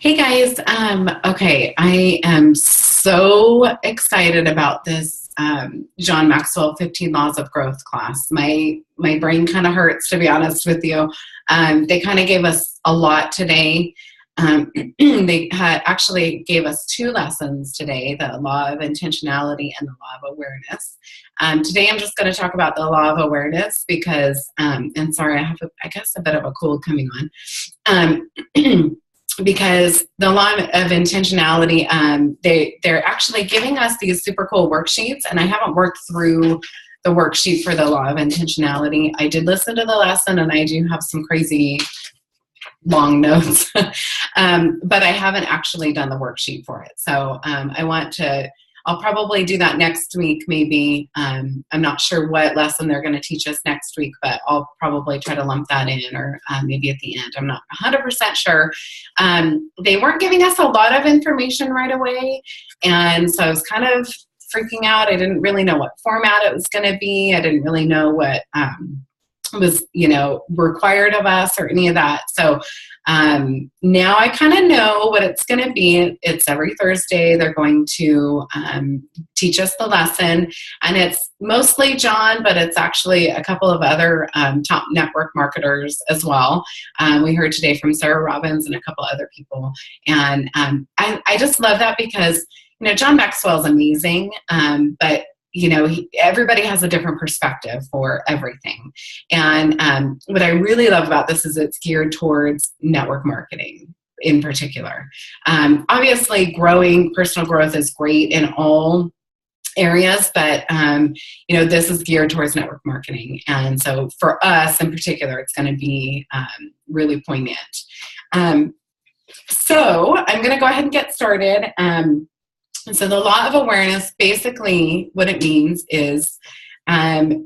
Hey guys, okay, I am so excited about this John Maxwell 15 Laws of Growth class. My brain kind of hurts, to be honest with you. They kind of gave us a lot today. They actually gave us two lessons today, the law of intentionality and the law of awareness. Today I'm just going to talk about the law of awareness because, and sorry, I have, I guess, a bit of a cold coming on. Because the law of intentionality, they're actually giving us these super cool worksheets, and I haven't worked through the worksheet for the law of intentionality. I did listen to the lesson, and I do have some crazy long notes, but I haven't actually done the worksheet for it. So I'll probably do that next week, maybe. I'm not sure what lesson they're going to teach us next week, but I'll probably try to lump that in, or maybe at the end. I'm not 100% sure. They weren't giving us a lot of information right away, and so I was kind of freaking out. I didn't really know what format it was going to be. I didn't really know what was required of us or any of that. So now I kind of know what it's going to be. It's every Thursday. They're going to teach us the lesson, and it's mostly John, but it's actually a couple of other top network marketers as well. We heard today from Sarah Robbins and a couple other people, and I just love that because John Maxwell is amazing, but everybody has a different perspective for everything. And what I really love about this is it's geared towards network marketing in particular. Obviously, personal growth is great in all areas, but this is geared towards network marketing. And so for us in particular, it's going to be really poignant. So I'm going to go ahead and get started. And so the law of awareness, basically what it means is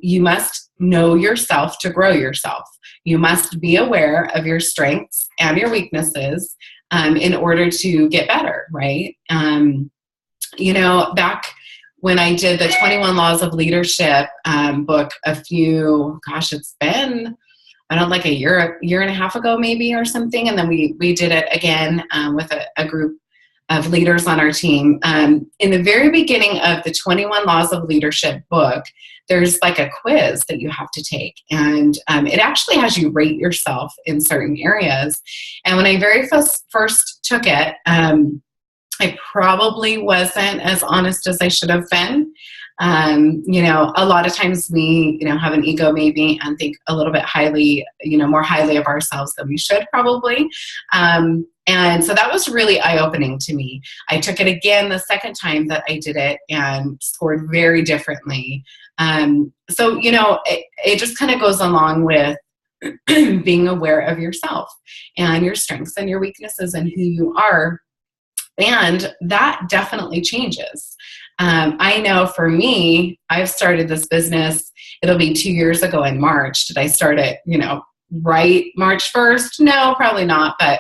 you must know yourself to grow yourself. You must be aware of your strengths and your weaknesses in order to get better, right? Back when I did the 21 Laws of Leadership book it's been, like a year and a half ago maybe or something. And then we did it again with a group of leaders on our team. In the very beginning of the 21 Laws of Leadership book, there's like a quiz that you have to take. And it actually has you rate yourself in certain areas. And when I very first took it, I probably wasn't as honest as I should have been. A lot of times we, have an ego maybe and think a little bit highly, more highly of ourselves than we should probably. And so that was really eye-opening to me. I took it again the second time that I did it and scored very differently. So it just kind of goes along with being aware of yourself and your strengths and your weaknesses and who you are. And that definitely changes. I know for me, I've started this business, it'll be 2 years ago in March. Did I start it, right March 1st? No, probably not. But,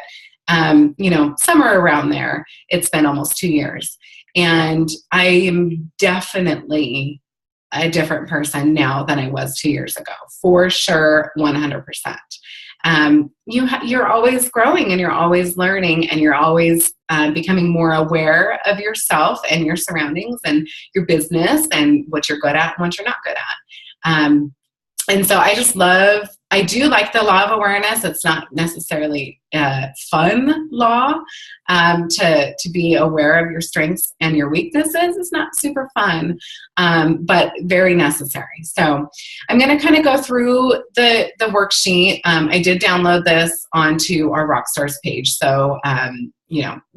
somewhere around there, it's been almost 2 years. And I am definitely a different person now than I was 2 years ago. For sure, 100%. You're always growing and you're always learning and you're always becoming more aware of yourself and your surroundings and your business and what you're good at and what you're not good at. And so I do like the law of awareness. It's not necessarily a fun law to be aware of your strengths and your weaknesses. It's not super fun, but very necessary. So I'm going to kind of go through the worksheet. I did download this onto our Rockstars page. So,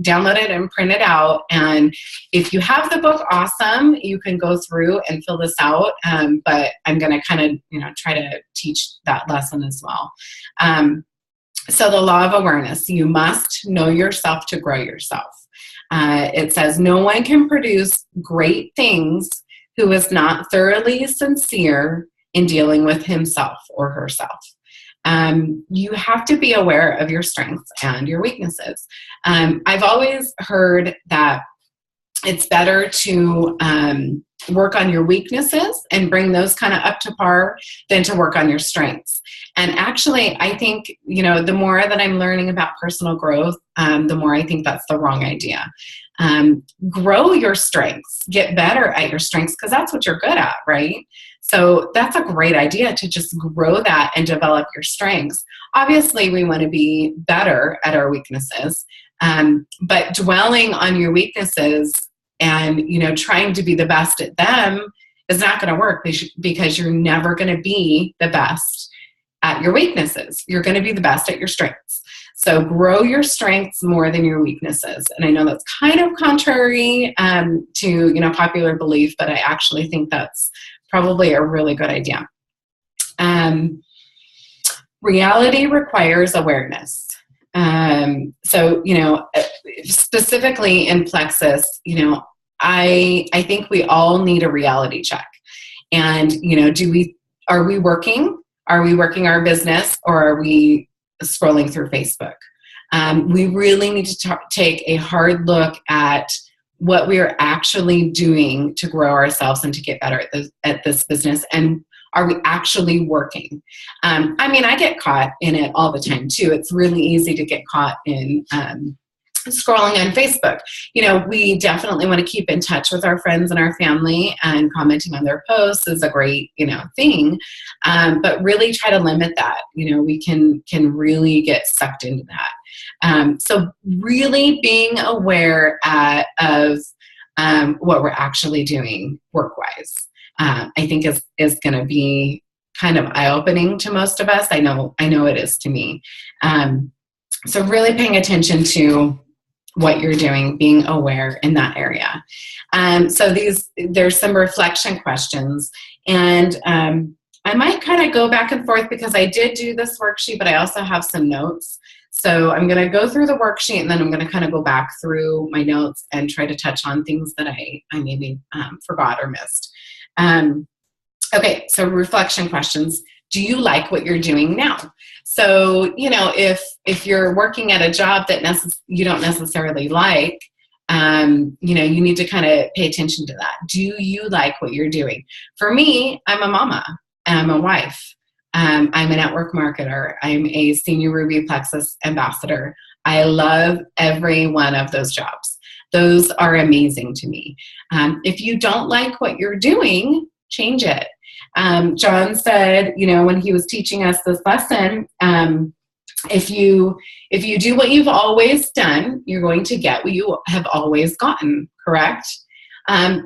download it and print it out. And if you have the book, awesome. You can go through and fill this out. But I'm going to kind of, try to teach that lesson as well. So the law of awareness, you must know yourself to grow yourself. It says no one can produce great things who is not thoroughly sincere in dealing with himself or herself. You have to be aware of your strengths and your weaknesses. I've always heard that it's better to work on your weaknesses and bring those kind of up to par than to work on your strengths. And actually, I think, the more that I'm learning about personal growth, the more I think that's the wrong idea. Grow your strengths, get better at your strengths, because that's what you're good at, right? So that's a great idea, to just grow that and develop your strengths. Obviously, we want to be better at our weaknesses, but dwelling on your weaknesses and, trying to be the best at them is not going to work, because you're never going to be the best at your weaknesses. You're going to be the best at your strengths. So grow your strengths more than your weaknesses. And I know that's kind of contrary to, popular belief, but I actually think that's probably a really good idea. Reality requires awareness. So, specifically in Plexus, I think we all need a reality check. And, are we working? Are we working our business, or are we scrolling through Facebook? We really need to take a hard look at what we are actually doing to grow ourselves and to get better at this business. And are we actually working? I get caught in it all the time too. It's really easy to get caught in scrolling on Facebook. We definitely want to keep in touch with our friends and our family, and commenting on their posts is a great, thing. But really try to limit that. We can really get sucked into that. So really being aware of what we're actually doing work-wise, I think is going to be kind of eye-opening to most of us. I know it is to me. So really paying attention to what you're doing, being aware in that area. So there's some reflection questions, and I might kind of go back and forth, because I did do this worksheet, but I also have some notes. So I'm going to go through the worksheet, and then I'm going to kind of go back through my notes and try to touch on things that I maybe forgot or missed. Okay, so reflection questions. Do you like what you're doing now? So, if you're working at a job that you don't necessarily like, you need to kind of pay attention to that. Do you like what you're doing? For me, I'm a mama. I'm a wife. I'm a network marketer. I'm a senior Ruby Plexus ambassador. I love every one of those jobs. Those are amazing to me. If you don't like what you're doing, change it. John said, when he was teaching us this lesson, if you do what you've always done, you're going to get what you have always gotten, correct?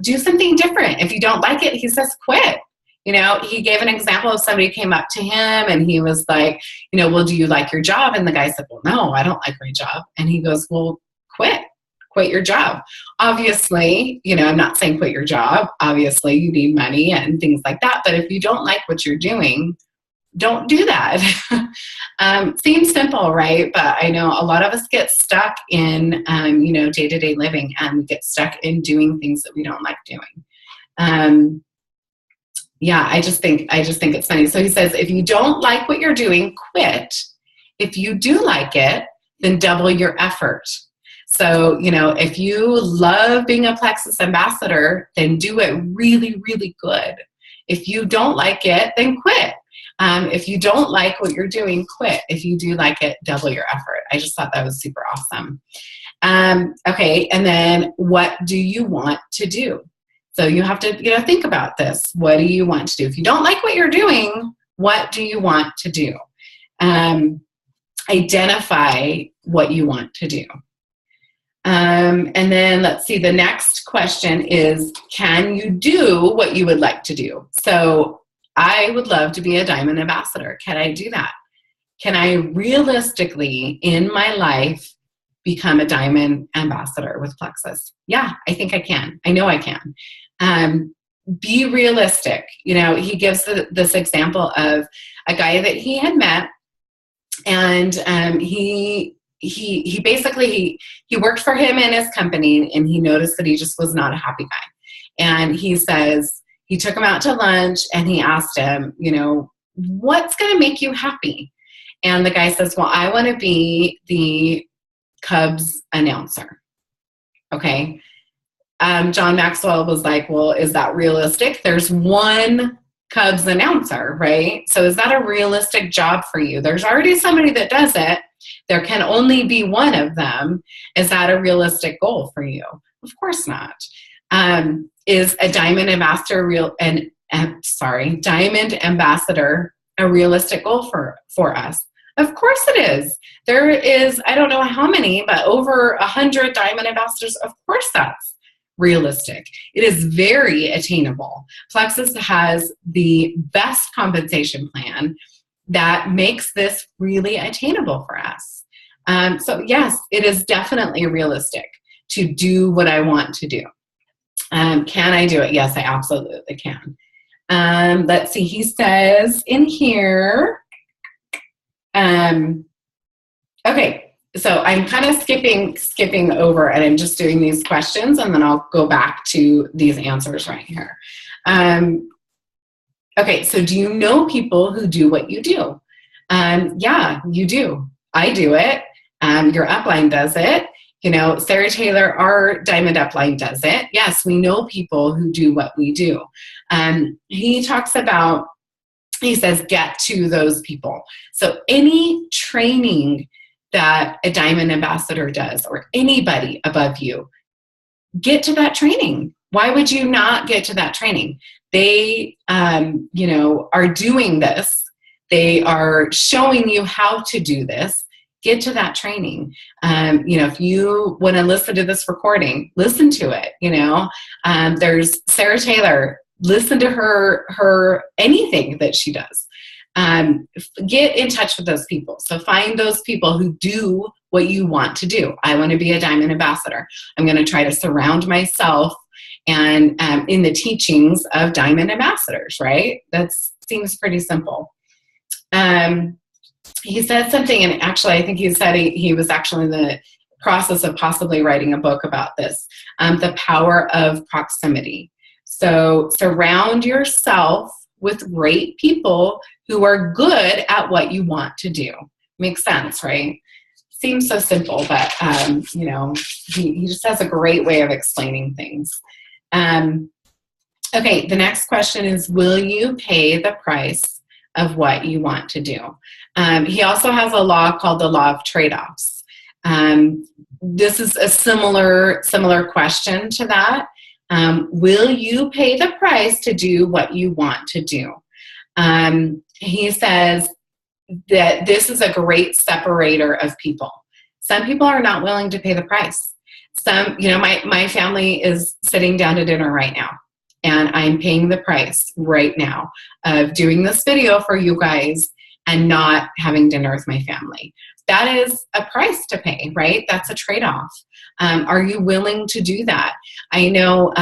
Do something different. If you don't like it, he says, quit. He gave an example of somebody came up to him and he was like, well, do you like your job? And the guy said, well, no, I don't like my job. And he goes, well, quit your job. Obviously, I'm not saying quit your job. Obviously, you need money and things like that. But if you don't like what you're doing, don't do that. Seems simple, right? But I know a lot of us get stuck in, day-to-day living, and we get stuck in doing things that we don't like doing. I just think it's funny. So he says, if you don't like what you're doing, quit. If you do like it, then double your effort. So, if you love being a Plexus ambassador, then do it really, really good. If you don't like it, then quit. If you don't like what you're doing, quit. If you do like it, double your effort. I just thought that was super awesome. Okay, and then what do you want to do? So you have to, think about this. What do you want to do? If you don't like what you're doing, what do you want to do? Identify what you want to do. And then let's see, the next question is, can you do what you would like to do? So I would love to be a diamond ambassador. Can I do that? Can I realistically in my life become a diamond ambassador with Plexus? Yeah, I think I can. I know I can. Be realistic. He gives this example of a guy that he had met, and he basically worked for him in his company, and he noticed that he just was not a happy guy. And he says, he took him out to lunch and he asked him, what's going to make you happy? And the guy says, well, I want to be the Cubs announcer. Okay. John Maxwell was like, well, is that realistic? There's one Cubs announcer, right? So is that a realistic job for you? There's already somebody that does it. There can only be one of them. Is that a realistic goal for you? Of course not. Is a diamond ambassador diamond ambassador a realistic goal for us? Of course it is. There is, I don't know how many, but over 100 diamond ambassadors. Of course that's realistic. It is very attainable. Plexus has the best compensation plan that makes this really attainable for us. So yes, it is definitely realistic to do what I want to do. Can I do it? Yes, I absolutely can. Let's see. He says in here, okay, so I'm kind of skipping over, and I'm just doing these questions, and then I'll go back to these answers right here. Okay, so do you know people who do what you do? Yeah, you do. I do it. Your upline does it. You know, Sarah Taylor, our Diamond Upline, does it. Yes, we know people who do what we do. He talks about, he says, get to those people. So any training that a Diamond Ambassador does, or anybody above you, get to that training. Why would you not get to that training? They, are doing this. They are showing you how to do this. Get to that training. If you want to listen to this recording, listen to it. There's Sarah Taylor. Listen to her anything that she does. Get in touch with those people. So find those people who do what you want to do. I want to be a Diamond Ambassador. I'm going to try to surround myself and in the teachings of Diamond Ambassadors, right? That seems pretty simple. He said something, and actually I think he said he was actually in the process of possibly writing a book about this, the power of proximity. So surround yourself with great people who are good at what you want to do. Makes sense, right? Seems so simple, but he just has a great way of explaining things. Okay, the next question is, will you pay the price of what you want to do? He also has a law called the law of trade-offs. This is a similar question to that. Will you pay the price to do what you want to do? He says that this is a great separator of people. Some people are not willing to pay the price. My family is sitting down to dinner right now, and I'm paying the price right now of doing this video for you guys and not having dinner with my family. That is a price to pay, right? That's a trade-off. Are you willing to do that? I know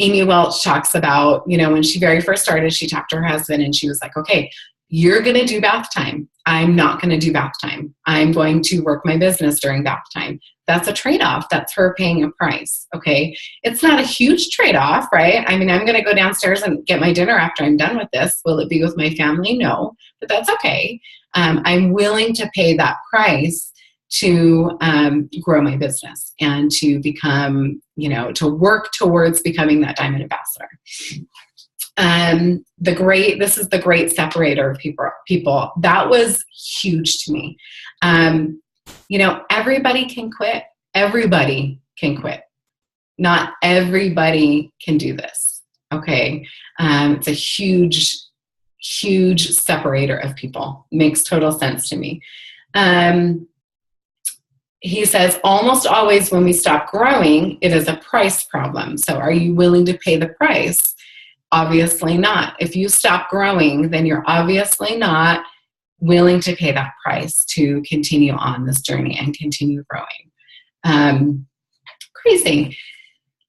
Amy Welch talks about, when she very first started, she talked to her husband and she was like, okay, you're going to do bath time. I'm not going to do bath time. I'm going to work my business during bath time. That's a trade-off. That's her paying a price, okay? It's not a huge trade-off, right? I mean, I'm going to go downstairs and get my dinner after I'm done with this. Will it be with my family? No, but that's okay. I'm willing to pay that price to grow my business and to become, to work towards becoming that Diamond Ambassador. This is the great separator of people. That was huge to me. Everybody can quit. Everybody can quit. Not everybody can do this. Okay. It's a huge separator of people. Makes total sense to me. He says, almost always when we stop growing, it is a price problem. So are you willing to pay the price? Obviously not. If you stop growing, then you're obviously not willing to pay that price to continue on this journey and continue growing. Crazy.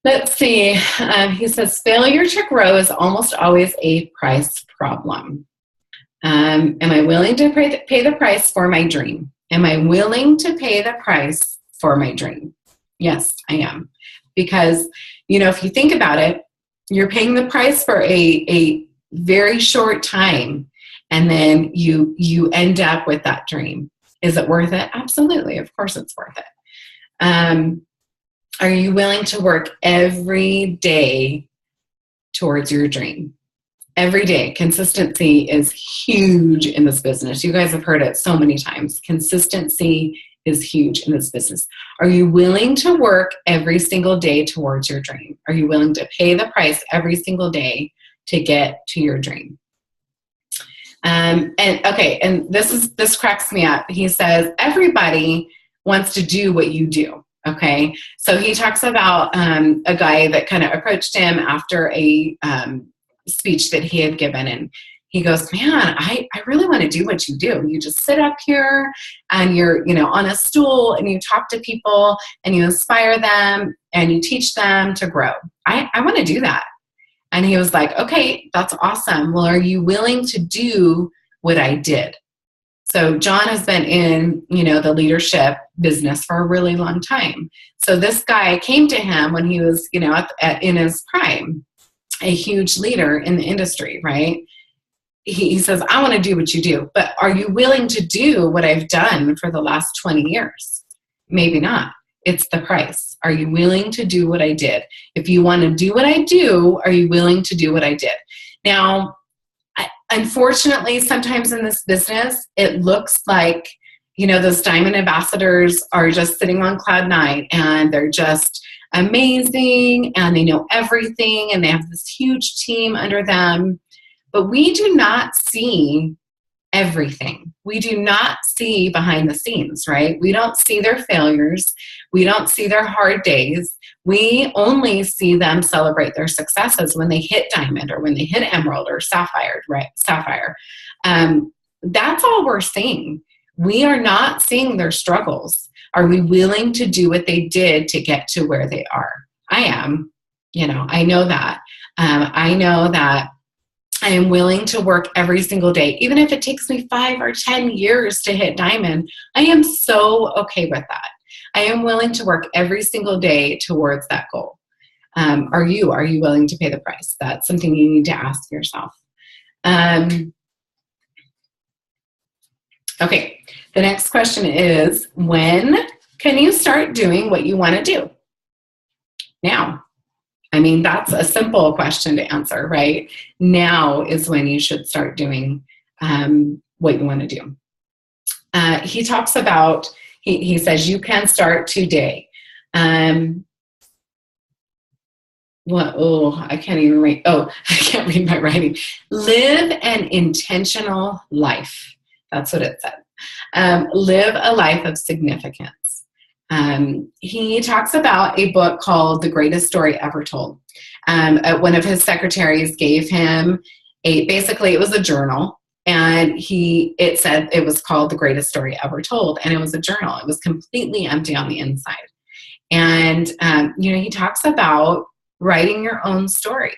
Let's see. He says, failure to grow is almost always a price problem. Am I willing to pay the price for my dream? Am I willing to pay the price for my dream? Yes, I am. Because, if you think about it, you're paying the price for a very short time, and then you end up with that dream. Is it worth it? Absolutely. Of course it's worth it. Are you willing to work every day towards your dream? Every day. Consistency is huge in this business. You guys have heard it so many times. Consistency is huge in this business. Are you willing to work every single day towards your dream? Are you willing to pay the price every single day to get to your dream? And this cracks me up. He says, everybody wants to do what you do. Okay. So he talks about a guy that kind of approached him after a speech that he had given, and he goes, man, I really want to do what you do. You just sit up here and you're, on a stool and you talk to people and you inspire them and you teach them to grow. I want to do that. And he was like, okay, that's awesome. Well, are you willing to do what I did? So John has been in, the leadership business for a really long time. So this guy came to him when he was, in his prime, a huge leader in the industry, right? He says, I want to do what you do, but are you willing to do what I've done for the last 20 years? Maybe not. It's the price. Are you willing to do what I did? If you want to do what I do, are you willing to do what I did? Now, unfortunately, sometimes in this business, it looks like, those diamond ambassadors are just sitting on cloud nine and they're just amazing and they know everything and they have this huge team under them. But we do not see everything. We do not see behind the scenes, right? We don't see their failures. We don't see their hard days. We only see them celebrate their successes when they hit diamond or when they hit emerald or sapphire, right? Sapphire. That's all we're seeing. We are not seeing their struggles. Are we willing to do what they did to get to where they are? I am. I know that. I know that I am willing to work every single day, even if it takes me 5 or 10 years to hit diamond. I am so okay with that. I am willing to work every single day towards that goal. Are you willing to pay the price? That's something you need to ask yourself. Okay, the next question is, when can you start doing what you want to do? Now. That's a simple question to answer, right? Now is when you should start doing what you want to do. He talks about, he says, you can start today. I can't even read. I can't read my writing. Live an intentional life. That's what it said. Live a life of significance. He talks about a book called The Greatest Story Ever Told. One of his secretaries gave him basically it was a journal, and it said it was called The Greatest Story Ever Told, and it was a journal. It was completely empty on the inside. And, he talks about writing your own story.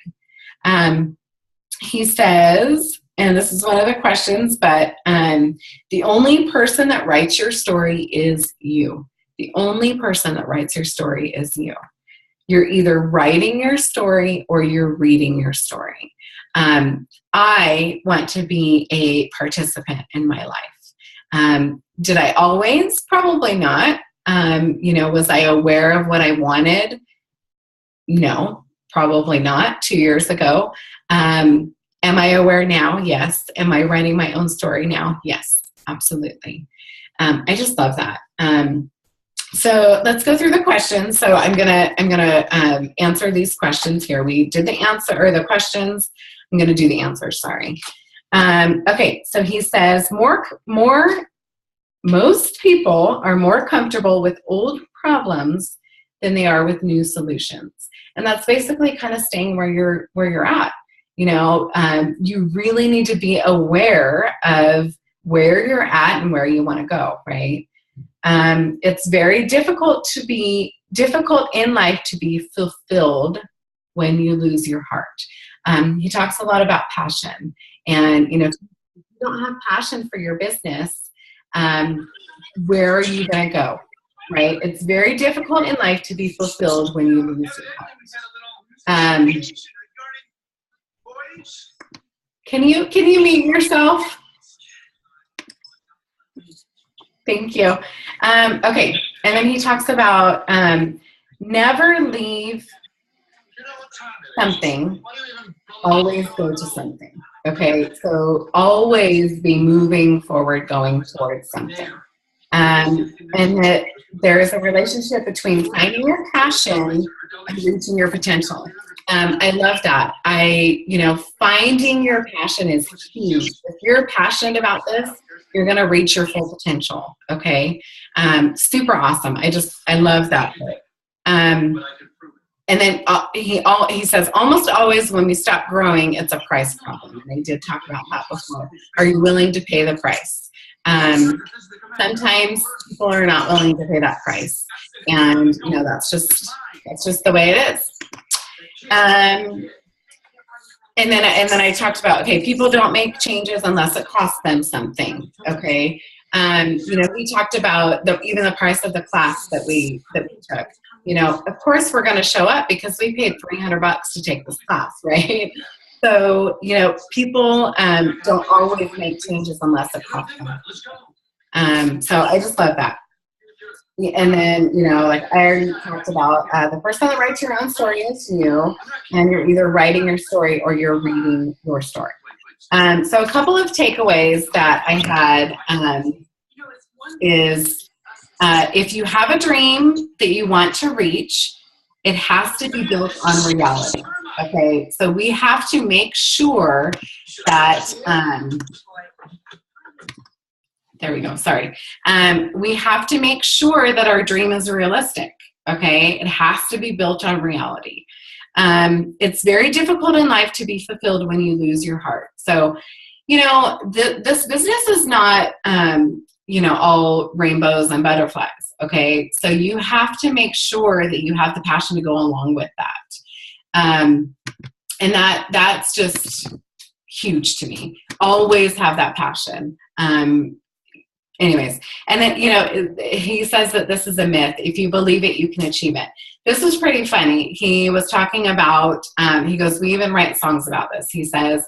He says, and this is one of the questions, but the only person that writes your story is you. The only person that writes your story is you. You're either writing your story or you're reading your story. I want to be a participant in my life. Did I always? Probably not. Was I aware of what I wanted? No, probably not 2 years ago. Am I aware now? Yes. Am I writing my own story now? Yes, absolutely. I just love that. So let's go through the questions. So I'm gonna answer these questions here. We did the answer or the questions. I'm gonna do the answers. Sorry. Okay. So he says most people are more comfortable with old problems than they are with new solutions, and that's basically kind of staying where you're at. You really need to be aware of where you're at and where you want to go. Right. It's very difficult in life to be fulfilled when you lose your heart. He talks a lot about passion, and if you don't have passion for your business, where are you going to go? Right? It's very difficult in life to be fulfilled when you lose your heart. Can you mute yourself? Thank you. Okay, and then he talks about never leave something, always go to something. Okay, so always be moving forward, going towards something. And that there is a relationship between finding your passion and reaching your potential. I love that. Finding your passion is huge. If you're passionate about this, you're going to reach your full potential. Okay. Super awesome. I love that. And then he says, almost always when we stop growing, it's a price problem. And I did talk about that before. Are you willing to pay the price? Sometimes people are not willing to pay that price. And, that's just the way it is. And then I talked about, okay, people don't make changes unless it costs them something. Okay. We talked about even the price of the class that we took. Of course we're going to show up because we paid $300 to take this class, right? So, people don't always make changes unless it costs them. So I just love that. And then, like I already talked about, the person that writes your own story is you, and you're either writing your story or you're reading your story. So a couple of takeaways that I had is if you have a dream that you want to reach, it has to be built on reality. Okay, so we have to make sure that, there we go, sorry. We have to make sure that our dream is realistic, okay? It has to be built on reality. It's very difficult in life to be fulfilled when you lose your heart. So, this business is not, all rainbows and butterflies, okay? So you have to make sure that you have the passion to go along with that. And that's just huge to me. Always have that passion. Anyways, and then, he says that this is a myth. If you believe it, you can achieve it. This was pretty funny. He was talking about, he goes, we even write songs about this. He says,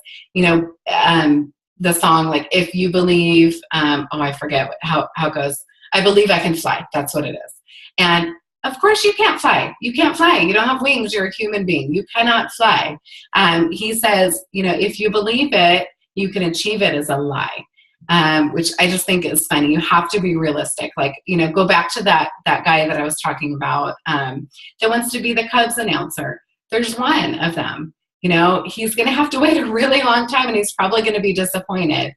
the song, like, if you believe, I forget how it goes. I believe I can fly. That's what it is. And of course you can't fly. You can't fly. You don't have wings. You're a human being. You cannot fly. He says, if you believe it, you can achieve it is a lie. Which I just think is funny. You have to be realistic. Like, go back to that guy that I was talking about that wants to be the Cubs announcer. There's one of them. He's going to have to wait a really long time, and he's probably going to be disappointed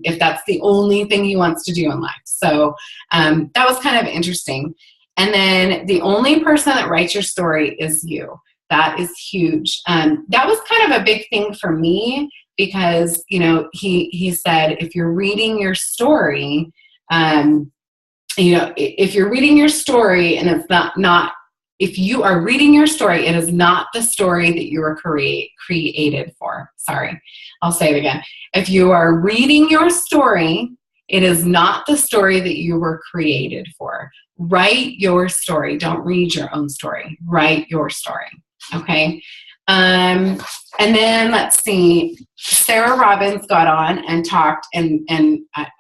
if that's the only thing he wants to do in life. So that was kind of interesting. And then the only person that writes your story is you. That is huge. That was kind of a big thing for me. Because, he said, if you're reading your story, if you're reading your story and it's not, if you are reading your story, it is not the story that you were created for. Sorry, I'll say it again. If you are reading your story, it is not the story that you were created for. Write your story. Don't read your own story. Write your story. Okay. And then let's see, Sarah Robbins got on and talked, and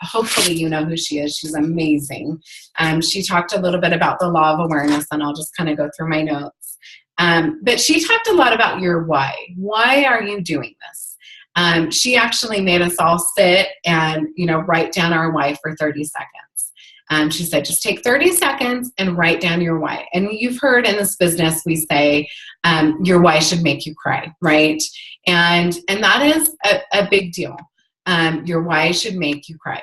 hopefully you know who she is. She's amazing. She talked a little bit about the law of awareness, and I'll just kind of go through my notes. But she talked a lot about your why. Why are you doing this? She actually made us all sit and, write down our why for 30 seconds. She said, just take 30 seconds and write down your why. And you've heard in this business, we say, your why should make you cry, right? And that is a big deal. Your why should make you cry.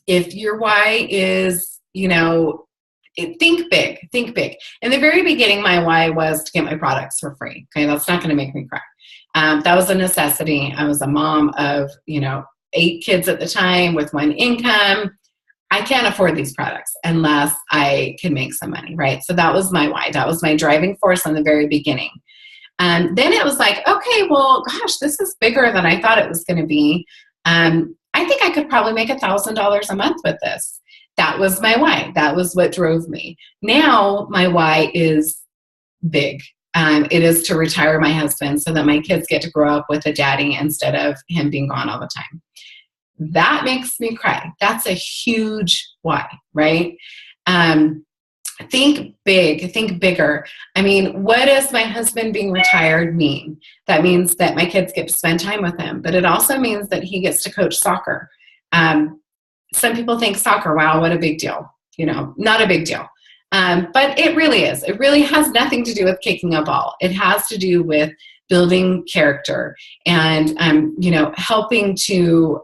If your why is, think big. In the very beginning, my why was to get my products for free. Okay, that's not going to make me cry. That was a necessity. I was a mom of, 8 kids at the time with 1 income. I can't afford these products unless I can make some money, right? So that was my why. That was my driving force in the very beginning. Then it was like, okay, well, gosh, this is bigger than I thought it was going to be. I think I could probably make $1,000 a month with this. That was my why. That was what drove me. Now my why is big. It is to retire my husband so that my kids get to grow up with a daddy instead of him being gone all the time. That makes me cry. That's a huge why, right? Think big, think bigger. I mean, what does my husband being retired mean? That means that my kids get to spend time with him, but it also means that he gets to coach soccer. Some people think soccer, wow, what a big deal. Not a big deal. But it really is. It really has nothing to do with kicking a ball. It has to do with building character and, helping to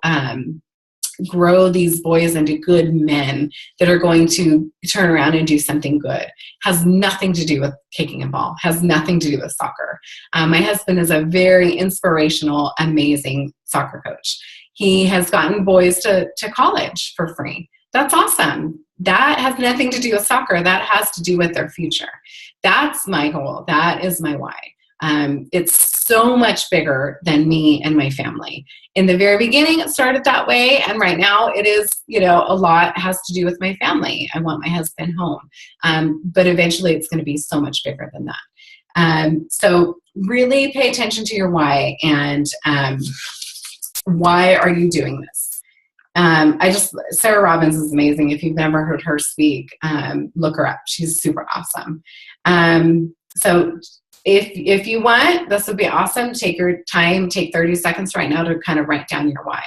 grow these boys into good men that are going to turn around and do something good. Has nothing to do with kicking a ball. Has nothing to do with soccer. My husband is a very inspirational, amazing soccer coach. He has gotten boys to college for free. That's awesome. That has nothing to do with soccer. That has to do with their future. That's my goal. That is my why. It's so much bigger than me and my family. In the very beginning, it started that way. And right now it is, a lot has to do with my family. I want my husband home. But eventually it's going to be so much bigger than that. So really pay attention to your why and why are you doing this? Sarah Robbins is amazing. If you've never heard her speak, look her up. She's super awesome. So if you want, this would be awesome. Take your time, take 30 seconds right now to kind of write down your why.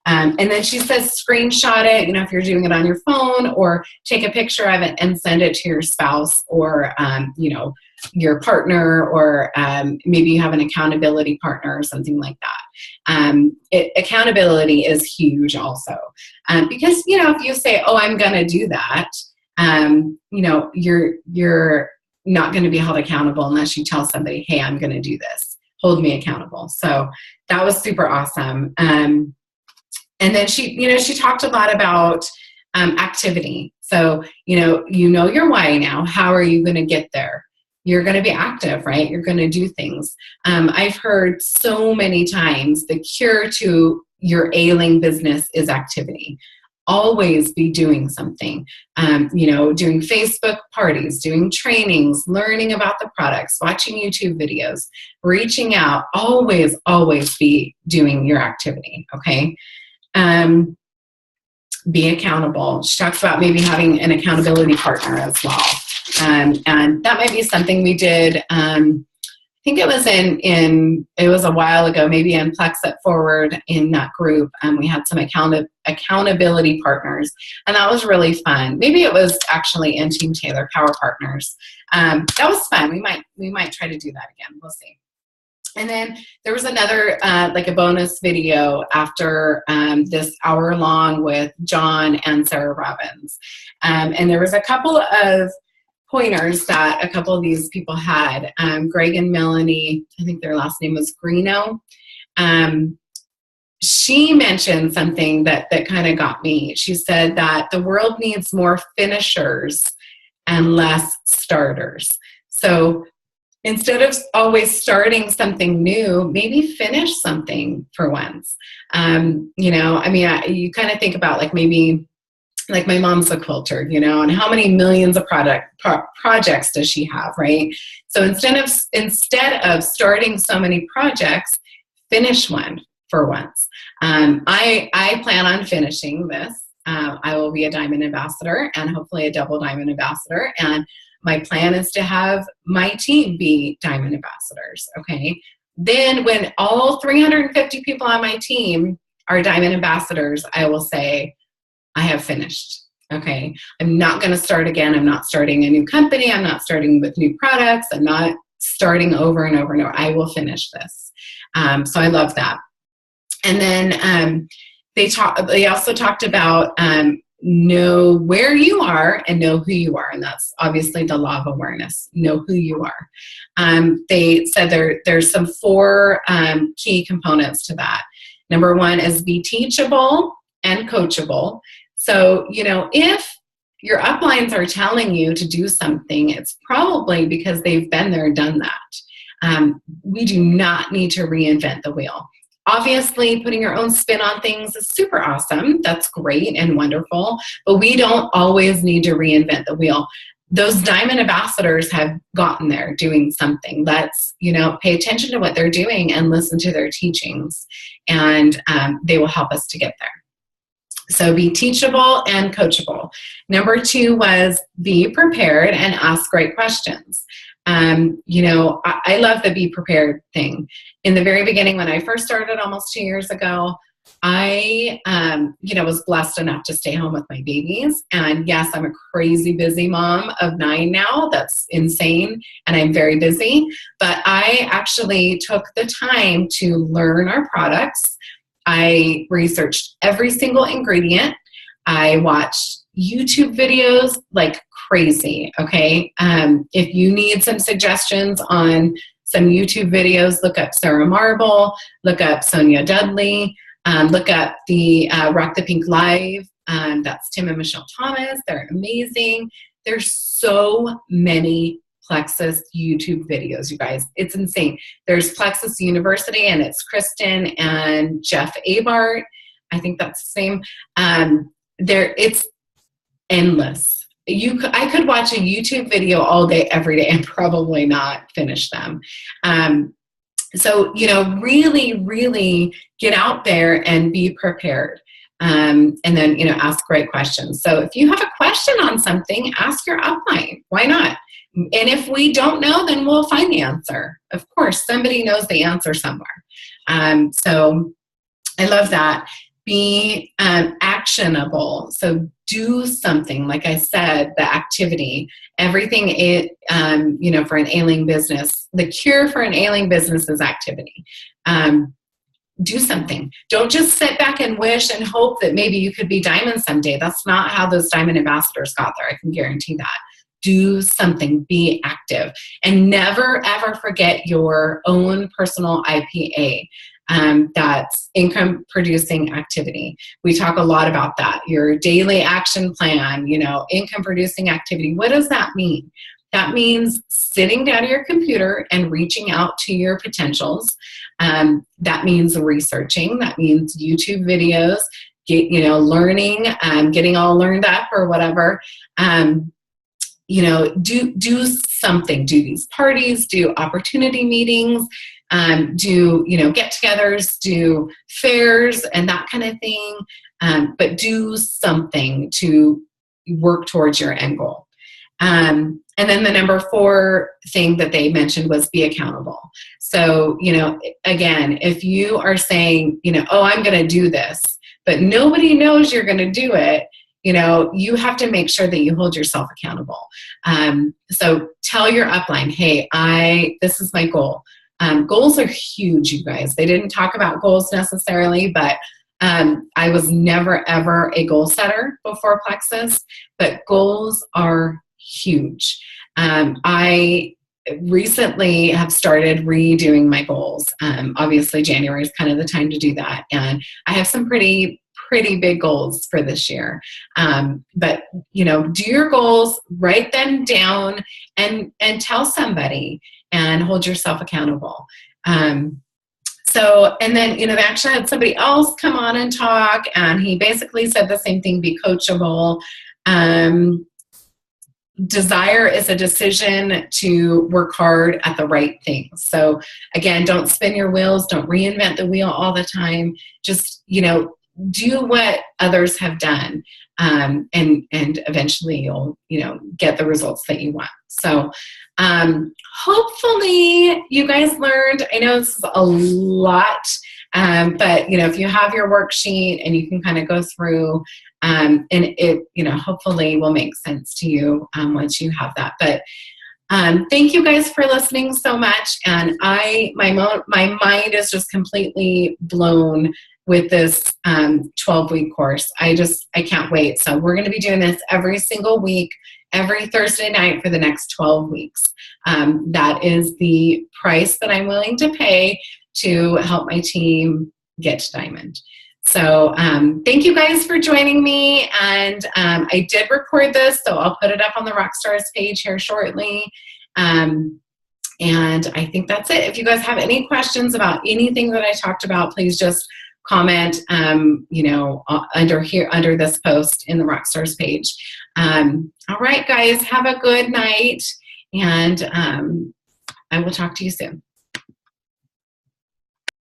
And then she says, screenshot it, if you're doing it on your phone, or take a picture of it and send it to your spouse or, your partner, or maybe you have an accountability partner or something like that. Accountability is huge also. Because, if you say, oh, I'm going to do that, you're not going to be held accountable unless you tell somebody, hey, I'm going to do this. Hold me accountable. So that was super awesome. And then she talked a lot about activity. So, your why now. How are you going to get there? You're going to be active, right? You're going to do things. I've heard so many times the cure to your ailing business is activity. Always be doing something, doing Facebook parties, doing trainings, learning about the products, watching YouTube videos, reaching out, always be doing your activity. Okay. Be accountable. She talks about maybe having an accountability partner as well. And that might be something we did. I think it was it was a while ago, maybe in Plex It Forward in that group. We had some accountability partners, and that was really fun. Maybe it was actually in Team Taylor Power Partners. That was fun. We might try to do that again. We'll see. And then there was another, like a bonus video after this hour long with John and Sarah Robbins. And there was a couple of pointers that a couple of these people had. Greg and Melanie, I think their last name was Greeno. She mentioned something that kind of got me. She said that the world needs more finishers and less starters. So instead of always starting something new, maybe finish something for once. You kind of think about like my mom's a quilter, and how many millions of projects does she have, right? So instead of starting so many projects, finish one for once. I plan on finishing this. I will be a diamond ambassador and hopefully a double diamond ambassador. And my plan is to have my team be diamond ambassadors. Okay. Then when all 350 people on my team are diamond ambassadors, I will say, I have finished. Okay. I'm not going to start again. I'm not starting a new company. I'm not starting with new products. I'm not starting over and over and over. I will finish this. So I love that. And then they also talked about know where you are and know who you are. And that's obviously the law of awareness. Know who you are. They said there's some 4 key components to that. Number 1 is be teachable and coachable. So, if your uplines are telling you to do something, it's probably because they've been there and done that. We do not need to reinvent the wheel. Obviously, putting your own spin on things is super awesome. That's great and wonderful, but we don't always need to reinvent the wheel. Those diamond ambassadors have gotten there doing something. Let's, pay attention to what they're doing and listen to their teachings, and they will help us to get there. So be teachable and coachable. Number 2 was be prepared and ask great questions. I love the be prepared thing. In the very beginning, when I first started almost 2 years ago, I, was blessed enough to stay home with my babies. And yes, I'm a crazy busy mom of 9 now. That's insane. And I'm very busy. But I actually took the time to learn our products. I researched every single ingredient. I watched YouTube videos like crazy, okay? If you need some suggestions on some YouTube videos, look up Sarah Marble, look up Sonia Dudley, look up the Rock the Pink Live. That's Tim and Michelle Thomas. They're amazing. There's so many Plexus YouTube videos, you guys. It's insane. There's Plexus University, and it's Kristen and Jeff Abart. I think that's the same. It's endless. I could watch a YouTube video all day, every day, and probably not finish them. So, really, really get out there and be prepared. And then, ask great questions. So if you have a question on something, ask your upline. Why not? And if we don't know, then we'll find the answer. Of course, somebody knows the answer somewhere. So I love that. Be actionable. So do something. Like I said, the activity, everything, for an ailing business, the cure for an ailing business is activity. Do something. Don't just sit back and wish and hope that maybe you could be diamond someday. That's not how those diamond ambassadors got there. I can guarantee that. Do something. Be active. And never, ever forget your own personal IPA. That's income producing activity. We talk a lot about that. Your daily action plan, income producing activity. What does that mean? That means sitting down at your computer and reaching out to your potentials. That means researching. That means YouTube videos, learning, getting all learned up or whatever. Do something. Do these parties, do opportunity meetings, do get-togethers, do fairs and that kind of thing. But do something to work towards your end goal. And then the number 4 thing that they mentioned was be accountable. So, again, if you are saying, I'm going to do this, but nobody knows you're going to do it, you have to make sure that you hold yourself accountable. So tell your upline, hey, this is my goal. Goals are huge, you guys. They didn't talk about goals necessarily, but I was never, ever a goal setter before Plexus, but goals are huge. I recently have started redoing my goals. Obviously, January is kind of the time to do that. And I have some pretty big goals for this year. But, do your goals, write them down, and tell somebody and hold yourself accountable. And then, they actually had somebody else come on and talk, and he basically said the same thing, be coachable. Desire is a decision to work hard at the right things. So again, don't spin your wheels, don't reinvent the wheel all the time. Just, do what others have done. And eventually you'll, get the results that you want. So hopefully you guys learned. I know this is a lot, but if you have your worksheet and you can kind of go through, and it, hopefully will make sense to you once you have that. But thank you guys for listening so much. And my mind is just completely blown with this 12-week course. I can't wait. So we're going to be doing this every single week, every Thursday night for the next 12 weeks. That is the price that I'm willing to pay to help my team get to Diamond. So thank you guys for joining me. And I did record this, so I'll put it up on the Rockstars page here shortly. And I think that's it. If you guys have any questions about anything that I talked about, please just comment, under this post in the Rockstars page. All right, guys, have a good night, and I will talk to you soon.